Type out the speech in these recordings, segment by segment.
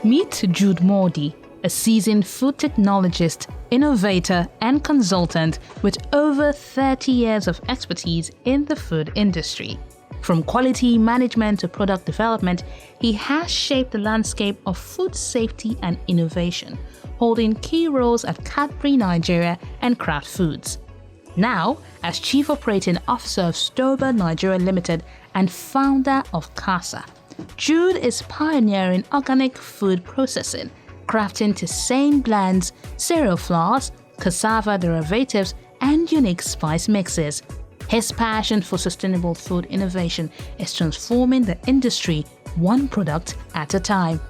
Meet Jude Mordi, a seasoned food technologist, innovator, and consultant with over 30 years of expertise in the food industry. From quality management to product development, he has shaped the landscape of food safety and innovation, holding key roles at Cadbury Nigeria and Kraft Foods. Now, as Chief Operating Officer of Stober Nigeria Limited and founder of Khasa, Jude is pioneering organic food processing, crafting tisane blends, cereal flours, cassava derivatives, and unique spice mixes. His passion for sustainable food innovation is transforming the industry one product at a time.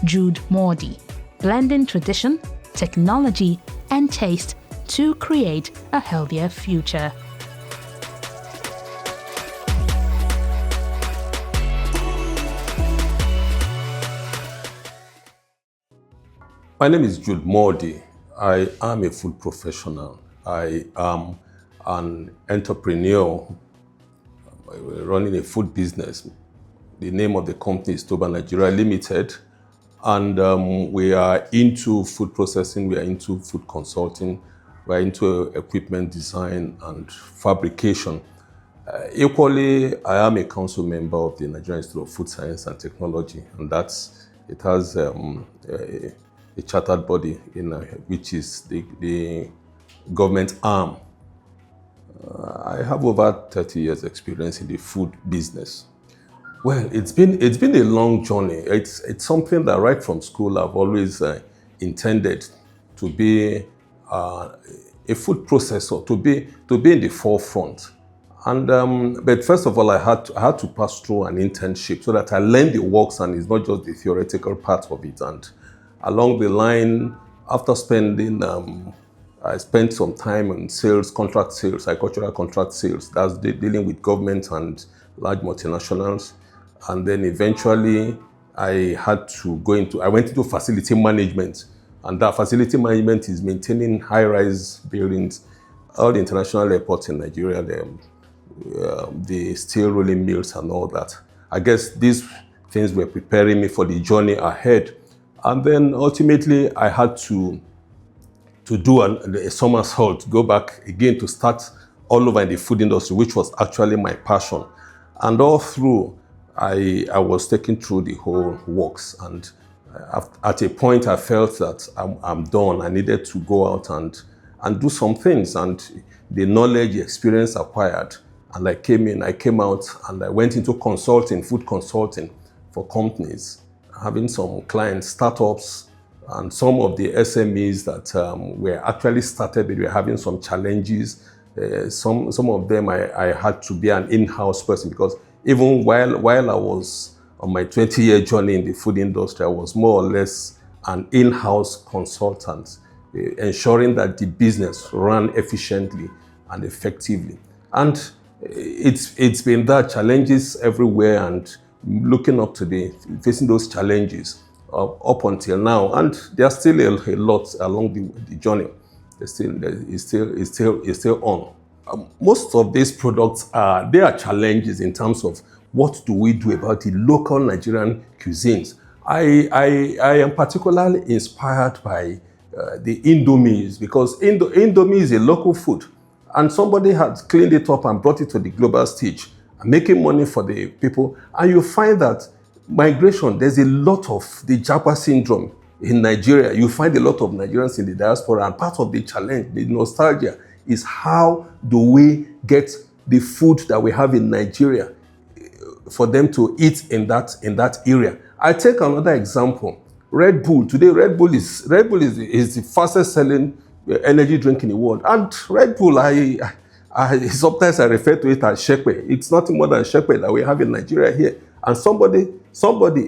Jude Mordi, blending tradition, technology, and taste to create a healthier future. My name is Jude Mordi. I am a food professional. I am an entrepreneur running a food business. The name of the company is Stober Nigeria Limited. And we are into food processing, we are into food consulting, we are into equipment design and fabrication. Equally, I am a council member of the Nigerian Institute of Food Science and Technology, and it has a chartered body which is the government arm. I have over 30 years experience in the food business. Well, it's been a long journey. It's something that right from school I've always intended to be a food processor, to be in the forefront. And but first of all, I had to pass through an internship so that I learned the works, and it's not just the theoretical part of it. And along the line, after I spent some time in sales, contract sales, agricultural contract sales. That's dealing with government and large multinationals. And then eventually I went into facility management. And that facility management is maintaining high-rise buildings, all the international airports in Nigeria, the steel rolling mills and all that. I guess these things were preparing me for the journey ahead. And then ultimately I had to do a somersault, go back again to start all over in the food industry, which was actually my passion. And all through, I was taken through the whole works. And at a point, I felt that I'm done. I needed to go out and do some things. And the knowledge, the experience acquired. And I came out, and I went into consulting, food consulting for companies, having some clients, startups, and some of the SMEs that were actually started, but were having some challenges. Some of them I had to be an in-house person, because even while I was on my 20-year journey in the food industry, I was more or less an in-house consultant, ensuring that the business ran efficiently and effectively. And it's been that, challenges everywhere, and looking up today, facing those challenges up until now, and there's still a lot along the journey. It's still on. Most of these products there are challenges in terms of what do we do about the local Nigerian cuisines. I am particularly inspired by the Indomies, because Indomie is a local food, and somebody has cleaned it up and brought it to the global stage, making money for the people. And you find that migration, there's a lot of the Japa syndrome in Nigeria. You find a lot of Nigerians in the diaspora, and part of the challenge, the nostalgia, is how do we get the food that we have in Nigeria for them to eat in that area. I take another example. Red Bull. Today, Red Bull is the fastest selling energy drink in the world. And Red Bull, sometimes I refer to it as shepe. It's nothing more than shepe that we have in Nigeria here. And somebody,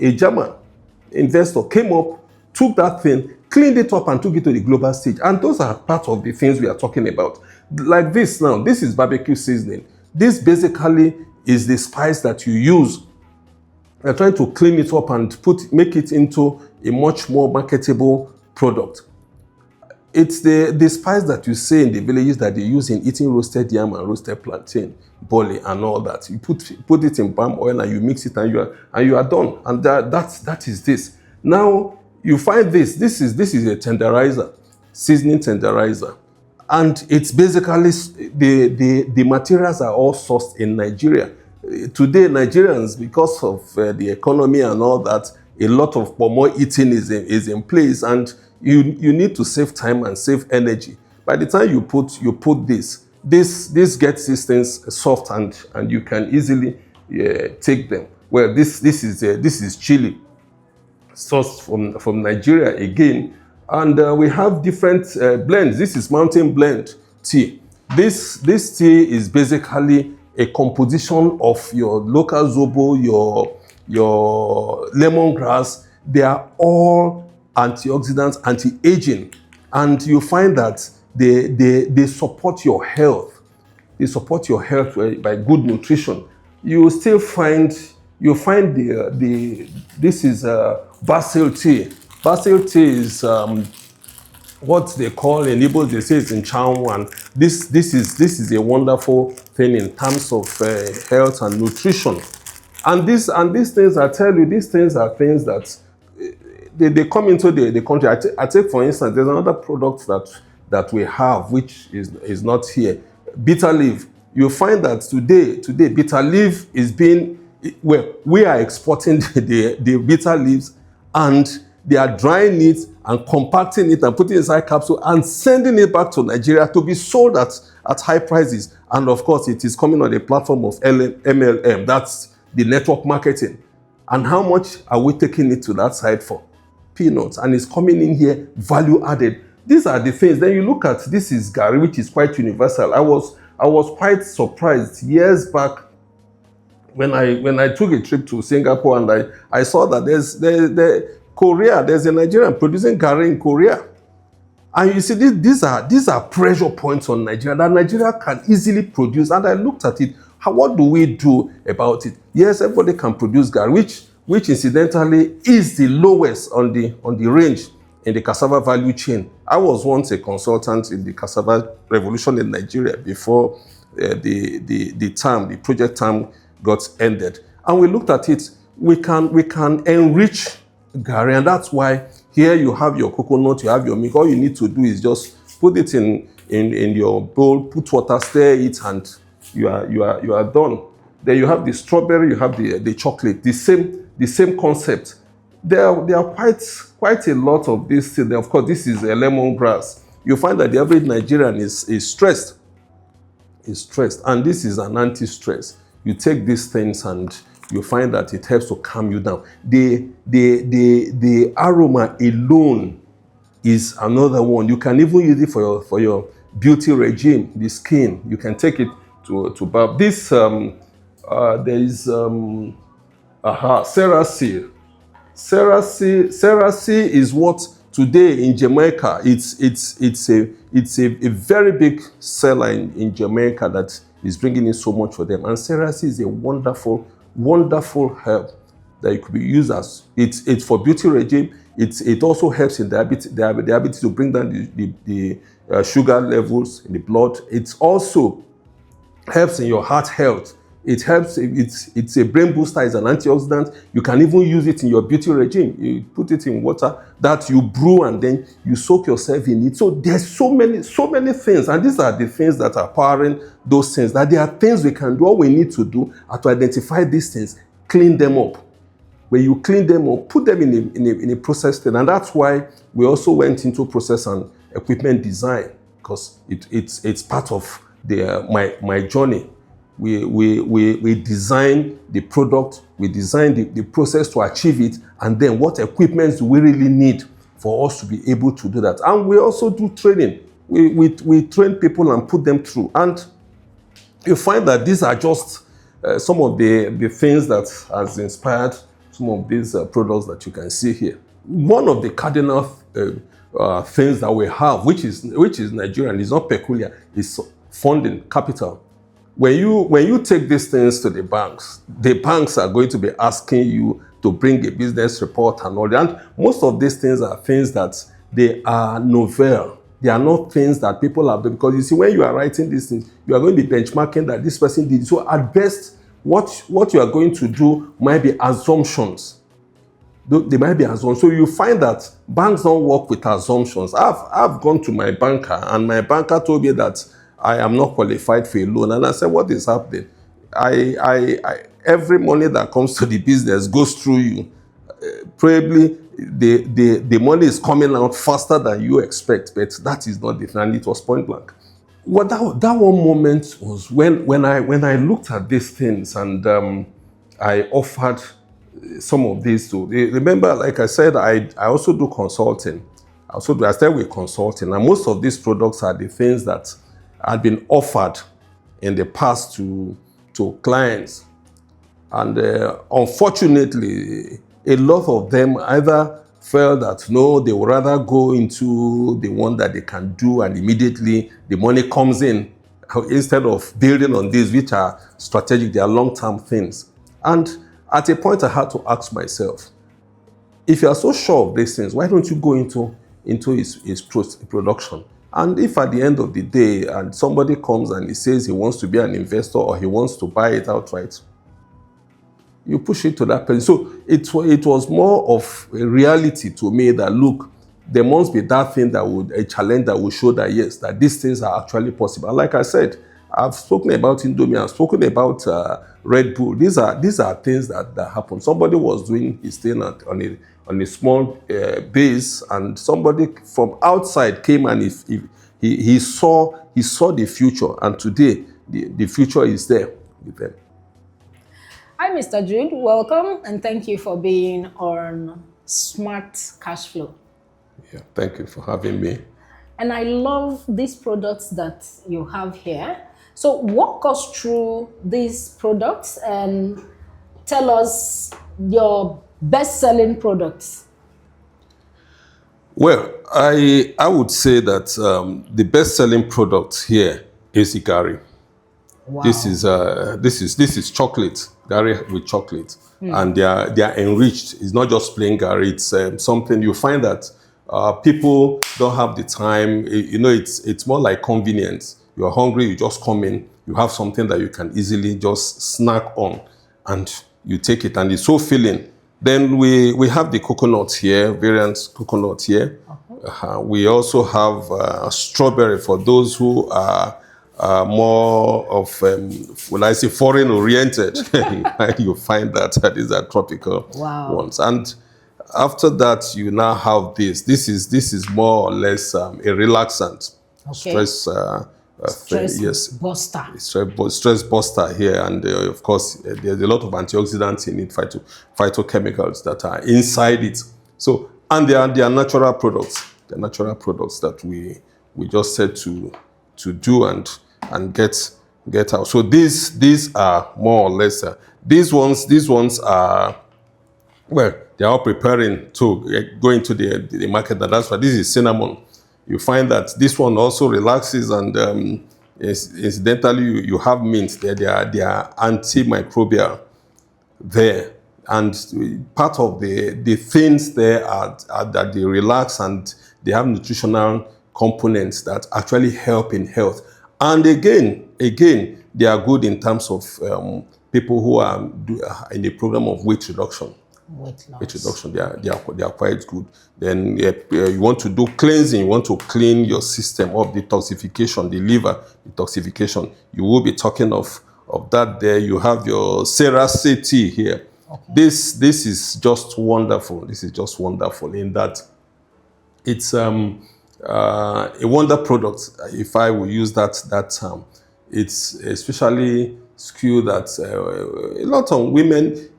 a German investor, came up, took that thing, cleaned it up, and took it to the global stage. And those are part of the things we are talking about. Like this now, this is barbecue seasoning. This basically is the spice that you use. You're trying to clean it up and make it into a much more marketable product. It's the spice that you see in the villages that they use in eating roasted yam and roasted plantain, bole and all that. You put it in palm oil and you mix it, and you are done. And that is this. Now you find this is a tenderizer, seasoning tenderizer, and it's basically the materials are all sourced in Nigeria. Today, Nigerians, because of the economy and all that, a lot of more eating is in place, and you need to save time and save energy. By the time you put this gets these things soft, and you can easily take them. Well, this is chili, sourced from Nigeria again, and we have different blends. This is mountain blend tea. This tea is basically a composition of your local zobo, your lemongrass. They are all antioxidants, anti-aging, and you find that they support your health. They support your health by good nutrition. You still find this is basil tea. Basil tea is what they call in Igbo, they say it's in Chow, and this is a wonderful thing in terms of health and nutrition. And these things, I tell you, these things are things that they come into the country. I take for instance, there's another product that we have which is not here. Bitter leaf. You find that today bitter leaf is being, well, we are exporting the bitter leaves, and they are drying it and compacting it and putting it inside capsule and sending it back to Nigeria to be sold at high prices. And of course, it is coming on the platform of MLM. That's the network marketing. And how much are we taking it to that side for? Peanuts. And it's coming in here, value added. These are the things. Then you look at, this is Gary, which is quite universal. I was quite surprised years back when I took a trip to Singapore, and I saw that there's a Nigerian producing Gary in Korea. And you see, these are pressure points on Nigeria that Nigeria can easily produce. And I looked at it. What do we do about it? Yes, everybody can produce Gary, which incidentally is the lowest on the range in the cassava value chain. I was once a consultant in the cassava revolution in Nigeria before the project term got ended. And we looked at it. We can enrich Gary, and that's why here you have your coconut, you have your milk. All you need to do is just put it in your bowl, put water, stir it, and you are done. Then you have the strawberry, you have the chocolate, the same concept. There are quite a lot of this thing. Of course, this is a lemongrass. You find that the average Nigerian is stressed. And this is an anti-stress. You take these things and you find that it helps to calm you down. The aroma alone is another one. You can even use it for your beauty regime, the skin. You can take it to bath. This there is Cerasee. Cerasee is what today in Jamaica, it's a very big seller in Jamaica that is bringing in so much for them. And Cerasee is a wonderful herb that you could be used as. It's for beauty regime. It also helps in the ability to bring down the sugar levels in the blood. It also helps in your heart health. It helps. It's a brain booster. It's an antioxidant. You can even use it in your beauty regime. You put it in water that you brew, and then you soak yourself in it. So there's so many things, and these are the things that are powering those things. That there are things we can do. All we need to do are to identify these things, clean them up. When you clean them up, put them in a process thing, and that's why we also went into process and equipment design, because it's part of my journey. We design the product, we design the process to achieve it, and then what equipment do we really need for us to be able to do that. And we also do training. We train people and put them through. And you find that these are just some of the things that has inspired some of these products that you can see here. One of the cardinal things that we have, which is Nigerian, is not peculiar, is funding, capital. When you take these things to the banks are going to be asking you to bring a business report and all that. And most of these things are things that they are novel. They are not things that people have done. Because you see, when you are writing these things, you are going to be benchmarking that this person did. So at best, what you are going to do might be assumptions. They might be assumptions. So you find that banks don't work with assumptions. I've gone to my banker, and my banker told me that I am not qualified for a loan. And I said, what is happening? Every money that comes to the business goes through you. Probably the money is coming out faster than you expect, but that is not it. And it was point blank. Well, that one moment was when I looked at these things, and I offered some of these to. Remember, like I said, I also do consulting. I started with consulting, and most of these products are the things that had been offered in the past to clients. And unfortunately, a lot of them either felt that no, they would rather go into the one that they can do and immediately the money comes in, instead of building on these, which are strategic, they are long-term things. And at a point I had to ask myself, if you are so sure of these things, why don't you go into his production? And if at the end of the day and somebody comes and he says he wants to be an investor or he wants to buy it outright, you push it to that person. So it was more of a reality to me that, look, there must be that thing a challenge that will show that, yes, that these things are actually possible. And like I said, I've spoken about Indomie, I've spoken about Red Bull. These are things that happen. Somebody was doing his thing on a small base, and somebody from outside came and he saw the future, and today the future is there with them. Hi, Mr. Jude. Welcome, and thank you for being on Smart Cash Flow. Yeah, thank you for having me. And I love these products that you have here. So walk us through these products and tell us your best-selling products. Well, I would say that the best-selling product here is the Gary. Wow. This is chocolate, Gary with chocolate, and they are enriched. It's not just plain Gary. It's something you find that people don't have the time. It's more like convenience. You're hungry, you just come in. You have something that you can easily just snack on, and you take it, and it's so filling. Then we have the coconut here, variant coconut here. We also have strawberry for those who are more of, when I say foreign oriented, you find that these are tropical ones. And after that, you now have this. This is more or less a relaxant, stress buster. Stress buster here, and of course there's a lot of antioxidants in it, phytochemicals that are inside it. So, and they are natural products. They're natural products that we just said to do and get out. So these are more or less these ones are, well, they are all preparing to go into the market. That's why this is cinnamon. You find that this one also relaxes, and incidentally, you have mint there. They are antimicrobial there, and part of the things there are that they relax, and they have nutritional components that actually help in health. And again, they are good in terms of people who are in the program of weight reduction. Weight reduction, they are quite good. Then you want to do cleansing, you want to clean your system of detoxification, the liver detoxification. You will be talking of that there. You have your Cerase tea here. Okay. This is just wonderful. This is just wonderful in that it's a wonder product, if I will use that term. It's especially skewed that a lot of women,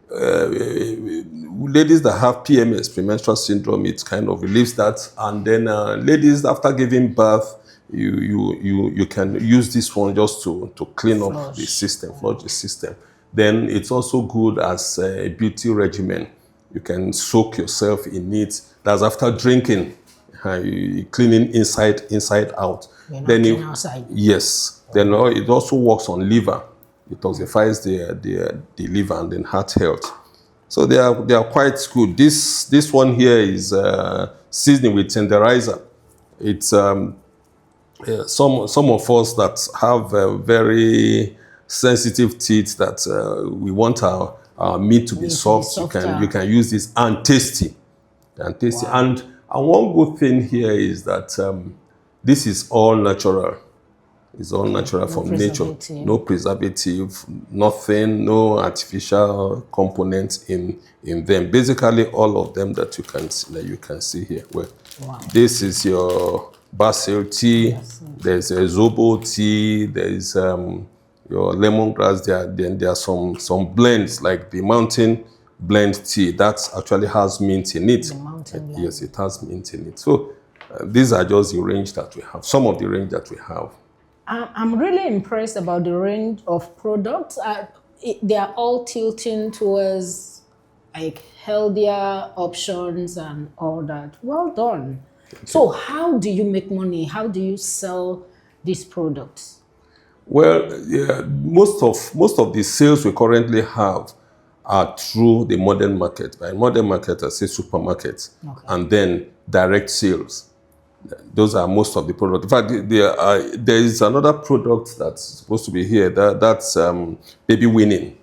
ladies that have PMS, premenstrual syndrome, it kind of relieves that. And then ladies after giving birth, you can use this one just to clean up the system, flush the system. Then it's also good as a beauty regimen. You can soak yourself in it. That's after drinking. Cleaning inside out. Then outside. Yes. Then it also works on liver. It detoxifies the liver and then heart health. So they are quite good. This one here is seasoning with tenderizer. It's some of us that have very sensitive teeth that we want our meat to be Meat to be soft. softer. You can use this and tasty. And tasty. Wow. And one good thing here is that this is all natural. It's all natural from nature. preservative. No preservative, nothing, no artificial components in them. Basically, all of them that you can see here. Well, Wow. this is your basil tea. There's a zobo tea. There's your lemongrass. Then there are some blends like the mountain blend tea that actually has mint in it. The mountain blend. Yes, it has mint in it. So these are just the range that we have. Some of the range that we have. I'm really impressed about the range of products. They are all tilting towards like healthier options and all that. Well done. So how do you make money? How do you sell these products? Well, yeah, most of the sales we currently have are through the modern market. By modern market, I say supermarkets, and then direct sales. Those are most of the products. In fact, there is another product that's supposed to be here. That's baby winning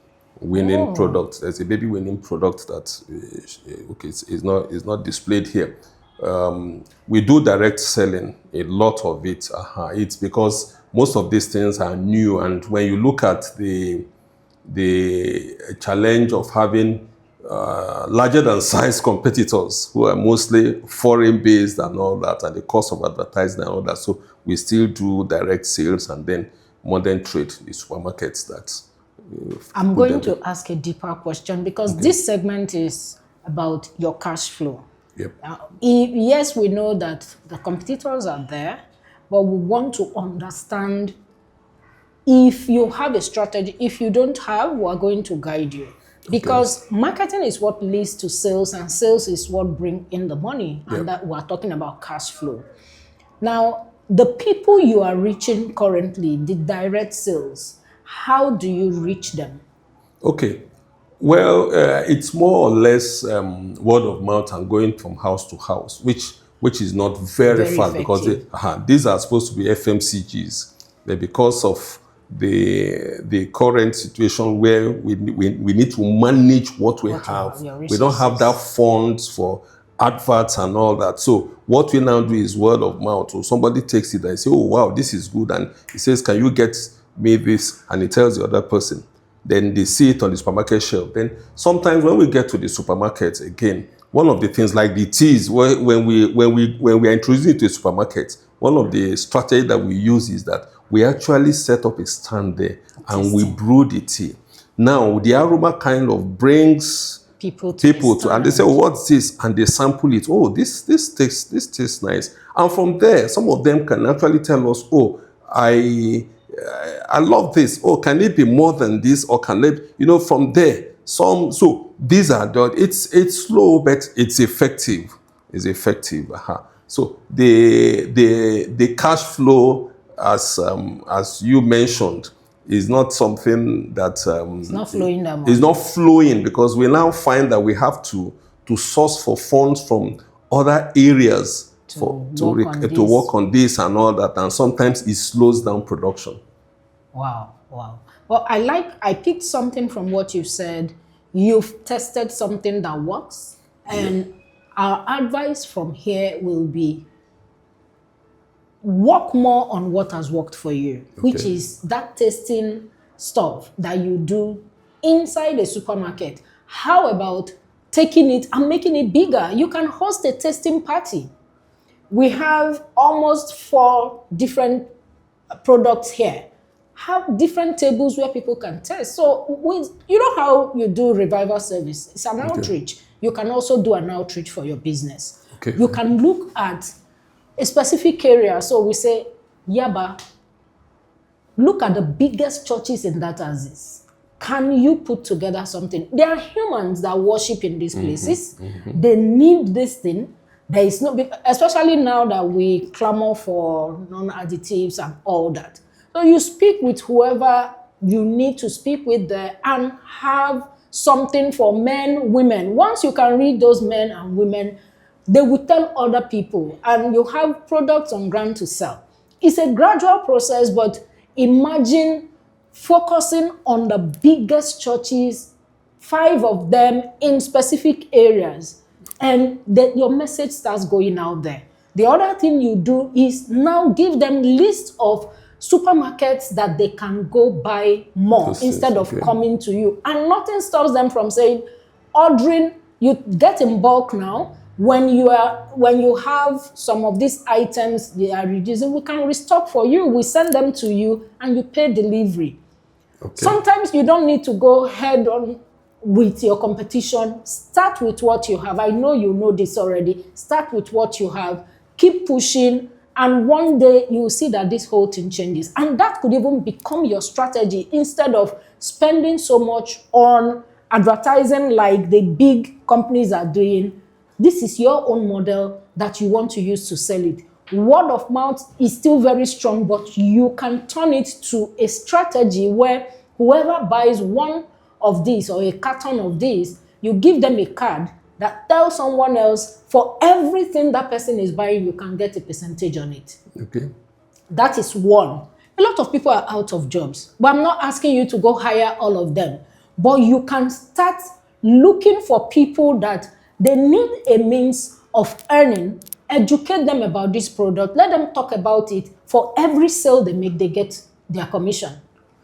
product. There's a baby winning product that is not displayed here. We do direct selling, a lot of it. It's because most of these things are new, and when you look at the challenge of having larger than size competitors who are mostly foreign based and all that, and the cost of advertising and all that, so we still do direct sales and then modern trade, the supermarkets that. I'm going to ask a deeper question because this segment is about your cash flow. Yep. Yes, we know that the competitors are there, but we want to understand if you have a strategy. If you don't have, we're going to guide you. Because marketing is what leads to sales, and sales is what brings in the money, and that we're talking about cash flow. Now, the people you are reaching currently, the direct sales, how do you reach them? Okay. Well, it's more or less word of mouth and going from house to house, which is not very fast because these are supposed to be FMCGs. But because of the current situation where we need to manage what we have, we don't have that funds for adverts and all that. So what we now do is word of mouth. So somebody takes it and say, "Oh wow, this is good," and he says, "Can you get me this?" And he tells the other person. Then they see it on the supermarket shelf. Then sometimes when we get to the supermarket again, one of the things like the teas, when we are introducing it to a supermarket, one of the strategies that we use is that we actually set up a stand there and we brew the tea. Now the aroma kind of brings people to, and they say, "Oh, what's this?" And they sample it. "Oh, this tastes nice." And from there, some of them can actually tell us, "Oh, I love this. Oh, can it be more than this? Or can it, from there, so these are done. It's slow, but it's effective. It's effective. So the cash flow, as you mentioned, is not something that it's not flowing that much. It's not flowing because we now find that we have to source for funds from other areas to work on this and all that, and sometimes it slows down production. Wow. Well, I picked something from what you said. You've tested something that works, and our advice from here will be work more on what has worked for you, which is that testing stuff that you do inside a supermarket. How about taking it and making it bigger? You can host a tasting party. We have almost 4 different products here. Have different tables where people can test. So you know how you do revival service? It's an outreach. You can also do an outreach for your business. You can look at a specific area. So we say, Yaba, look at the biggest churches in that axis. Can you put together something? There are humans that worship in these places. They need this thing. There is no, especially now that we clamor for non-additives and all that. So you speak with whoever you need to speak with there and have something for men, women. Once you can read those men and women, they will tell other people and you have products on ground to sell. It's a gradual process, but imagine focusing on the biggest churches 5 of them in specific areas, and that your message starts going out there. The other thing you do is now give them list of supermarkets that they can go buy more instead of coming to you. And nothing stops them from saying, ordering, you get in bulk now. When you have some of these items they are reducing, we can restock for you. We send them to you and you pay delivery. Okay. Sometimes you don't need to go head on with your competition. Start with what you have. I know you know this already. Start with what you have. Keep pushing, and one day you will see that this whole thing changes. And that could even become your strategy instead of spending so much on advertising like the big companies are doing. This is your own model that you want to use to sell it. Word of mouth is still very strong, but you can turn it to a strategy where whoever buys one of these or a carton of these, you give them a card that tells someone else for everything that person is buying, you can get a percentage on it. Okay. That is one. A lot of people are out of jobs, but I'm not asking you to go hire all of them. But you can start looking for people that they need a means of earning, educate them about this product, let them talk about it. For every sale they make, they get their commission.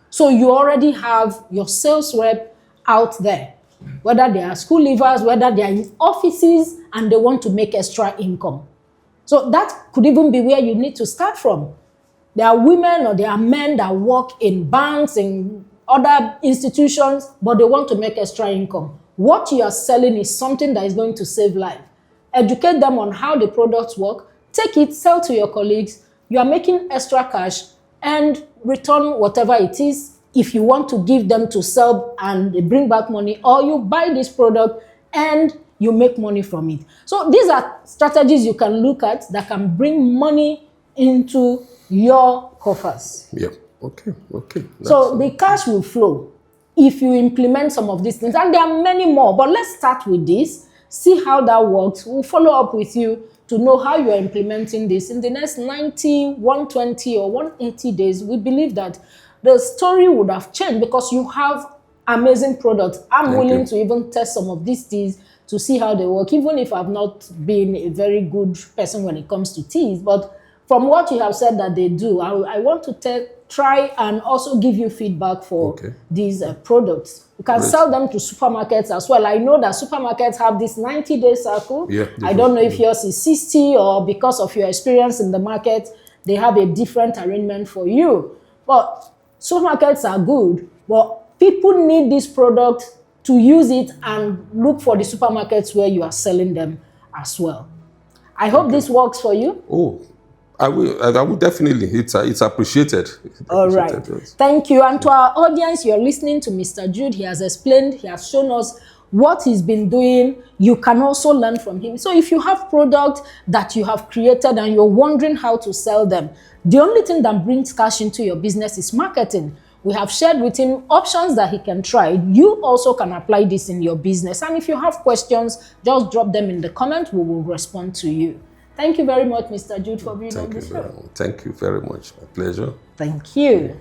So you already have your sales rep out there, whether they are school leavers, whether they are in offices and they want to make extra income. So that could even be where you need to start from. There are women or there are men that work in banks and other institutions, but they want to make extra income. What you are selling is something that is going to save life. Educate them on how the products work, take it, sell to your colleagues. You are making extra cash and return whatever it is. If you want to give them to sell and they bring back money, or you buy this product and you make money from it. So these are strategies you can look at that can bring money into your coffers. Yep. Okay. So the cash will flow if you implement some of these things. And there are many more, but let's start with this, see how that works. We'll follow up with you to know how you are implementing this. In the next 90, 120, or 180 days, we believe that the story would have changed because you have amazing products. I'm willing to even test some of these teas to see how they work, even if I've not been a very good person when it comes to teas. But from what you have said that they do, I want to try and also give you feedback for these products. You can sell them to supermarkets as well. I know that supermarkets have this 90-day cycle. Yeah, I don't know if yours is 60 or because of your experience in the market, they have a different arrangement for you. But supermarkets are good, but people need this product to use it and look for the supermarkets where you are selling them as well. I hope this works for you. Oh, I will definitely. It's appreciated. All right. Yes. Thank you. And to our audience, you're listening to Mr. Jude. He has explained, he has shown us what he's been doing. You can also learn from him. So if you have products that you have created and you're wondering how to sell them, the only thing that brings cash into your business is marketing. We have shared with him options that he can try. You also can apply this in your business. And if you have questions, just drop them in the comment. We will respond to you. Thank you very much, Mr. Jude, for being on the show. Thank you very much. My pleasure. Thank you.